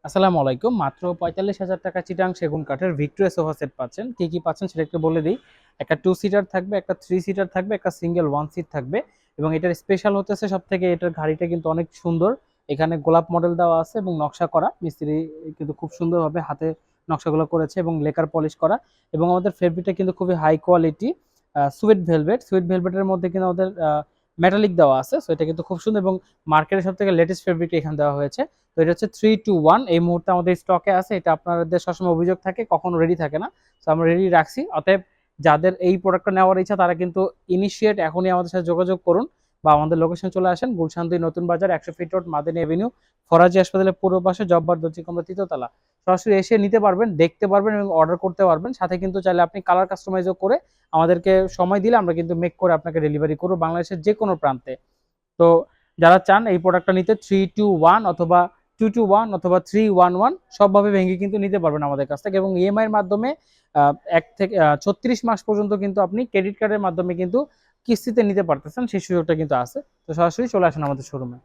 আসসালামু আলাইকুম। মাত্র ৪৫,০০০ টাকা চিটাং সেগুন কাঠের ভিক্টোরিয়া সোফা সেট পাচ্ছেন। কি কি পাচ্ছেন সেটা একটু বলে দিই। একটা 2 সিটার থাকবে, একটা 3 সিটার থাকবে, একটা সিঙ্গেল 1 সিট থাকবে এবং এটার স্পেশাল হতেছে সবথেকে এটার গাড়িটা কিন্তু অনেক সুন্দর। এখানে গোলাপ মডেল দেওয়া আছে এবং নকশা করা। মিস্ত্রি কিন্তু খুব সুন্দরভাবে হাতে নকশাগুলো করেছে এবং লেকার পলিশ করা এবং আমাদের ফেব্রিকটা কিন্তু খুবই high quality sweet velvet. Sweet ভেলভেটের মধ্যে কিন্তু আমাদের মেটালিক দেওয়া আছে। সো এটা কিন্তু খুব সুন্দর এবং মার্কেটের সবথেকে লেটেস্ট ফেব্রিক এখানে দেওয়া হয়েছে। তো এটা হচ্ছে 3-2-1 এই মুহূর্তে আমাদের স্টকে আছে। এটা আপনাদের সবসময় অভিযোগ থাকে কখনো রেডি থাকে না। তো আমরা রেডি রাখছি। অতএব যাদের এই প্রোডাক্টটা নেওয়ার ইচ্ছা তারা কিন্তু ইনিশিয়েট এখনই আমাদের সাথে যোগাযোগ করুন বা আমাদের লোকেশন চলে আসেন গুলশান 2 নতুন বাজার 100 fit road Madani Avenue Faraji হাসপাতালের পূর্ব পাশে জব্বার দর্জি কমরা তৃতীয় তলা। সরাসরি এসে নিতে পারবেন, দেখতে পারবেন এবং অর্ডার করতে পারবেন। সাথে কিন্তু চাইলে আপনি কালার কাস্টমাইজও করে আমাদেরকে সময় দিলে আমরা কিন্তু মেক করে আপনাকে ডেলিভারি করব বাংলাদেশের যে কোনো প্রান্তে। তো যারা চান এই প্রোডাক্টটা নিতে 3-2-1 অথবা 2-2-1 অথবা 3-1-1 সবভাবে ভেঙে কিন্তু নিতে পারবেন আমাদের কাছ থেকে এবং ইএমআই এর মাধ্যমে 1 থেকে 36 মাস পর্যন্ত কিন্তু আপনি ক্রেডিট কার্ডের মাধ্যমে কিন্তু কিস্তিতে নিতে পারতেছেন, সেই সুযোগটা কিন্তু আছে। তো সরাসরি চলে আসেন আমাদের শোরুমে।